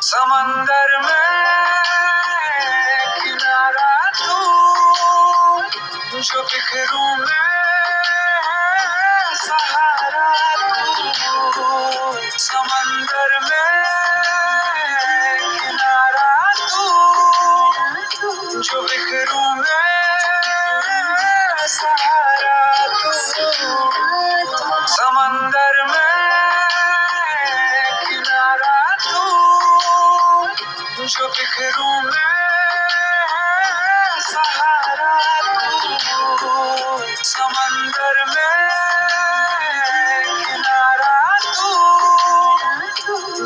समंदर में किनारा तू, जो बिखरूं मैं सहारा तू। समंदर में किनारा तू, जो बिखरूं मैं सहारा तू। समंदर में किनारा तू, जो बिखरूं मैं सहारा तू। समंदर में किनारा तू,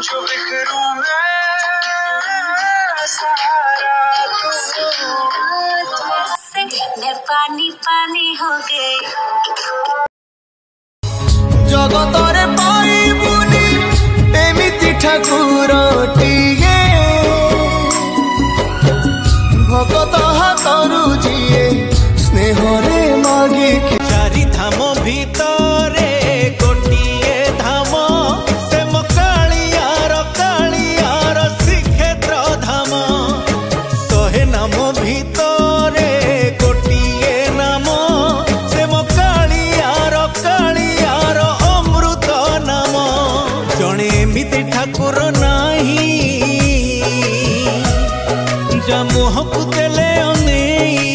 जो बिखरूं मैं सहारा तू। मैं पानी पानी हो गई जगतरे पाइबुनी एमिति ठाकुरटिए भगत हातरु जिए स्नेहरे मागे चारि धाम भितरे गोटिए धाम से कालियार श्रीक्षेत्र धाम शहे नाम भितरे गोटिए नाम से कालियार अमृत नाम जणे एमिति ठाकुर नाही जा मुहकु देले अनेई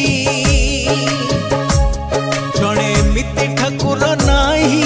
जणे एमिति ठाकुर नाही